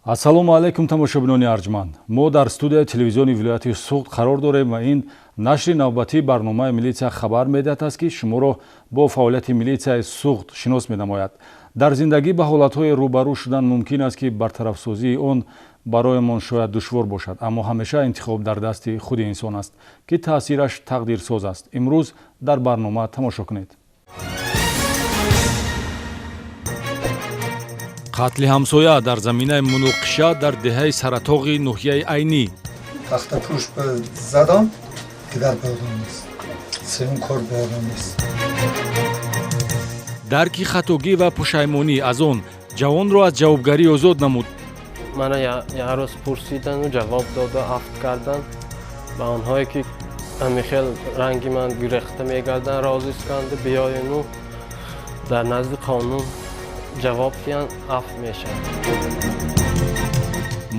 ассалому алайкум тамошобинони арҷманд. мо дар студияи телевизиони вилояти суғд қарор дорем ва ин нашри навбатии барномаи милитсия хабар медиҳад аст ки шуморо бо фаъолияти милитсияи суғд шинос менамояд. дар зиндагӣ ба ҳолатҳои рӯбарӯ шудан мумкин аст ки бартарафсозии он бароямон шояд душвор бошад, аммо ҳамеша интихоб дар дасти худи инсон аст ки таъсираш тақдирсоз аст. имрӯз дар барнома тамошо кунед. қатли ҳамсоя дар заминаи муноқиша дар деҳаи саратоғи ноҳияи Айнӣ. Тахтапӯш задам, дигар боёдам нест. Севум кор боёдам нест. дарки хатогӣ ва пушаймонӣ аз он ҷавонро аз ҷавобгарӣ озод намуд. мана як рӯз пурсидану ҷавоб дода афт кардан ба онҳое ки амихел ранги ман гирехта мегардан розис канду биёину дар назди қонун ҷавоб диҳанд афт мешавад.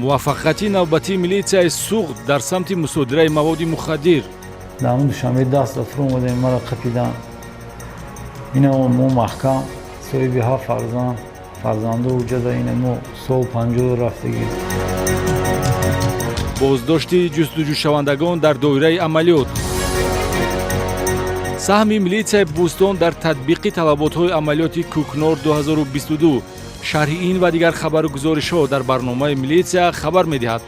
муваффақияти навбатии милитсияи суғд дар самти мусодираи маводи мухаддир. дар мун душанбе 10 нафар омадем маро қапидан. ина мо маҳкам соҳиби 7 фарзанду ҷада ина мо сол 50 рафтагӣ. боздошти ҷустуҷӯшавандагон дар доираи амалиёт. саҳми милитсияи Бӯстон дар татбиқи талаботҳои амалиёти Кӯкнор 2022. шарҳи ин ва дигар хабару гузоришҳо дар барномаи милитсия хабар медиҳад.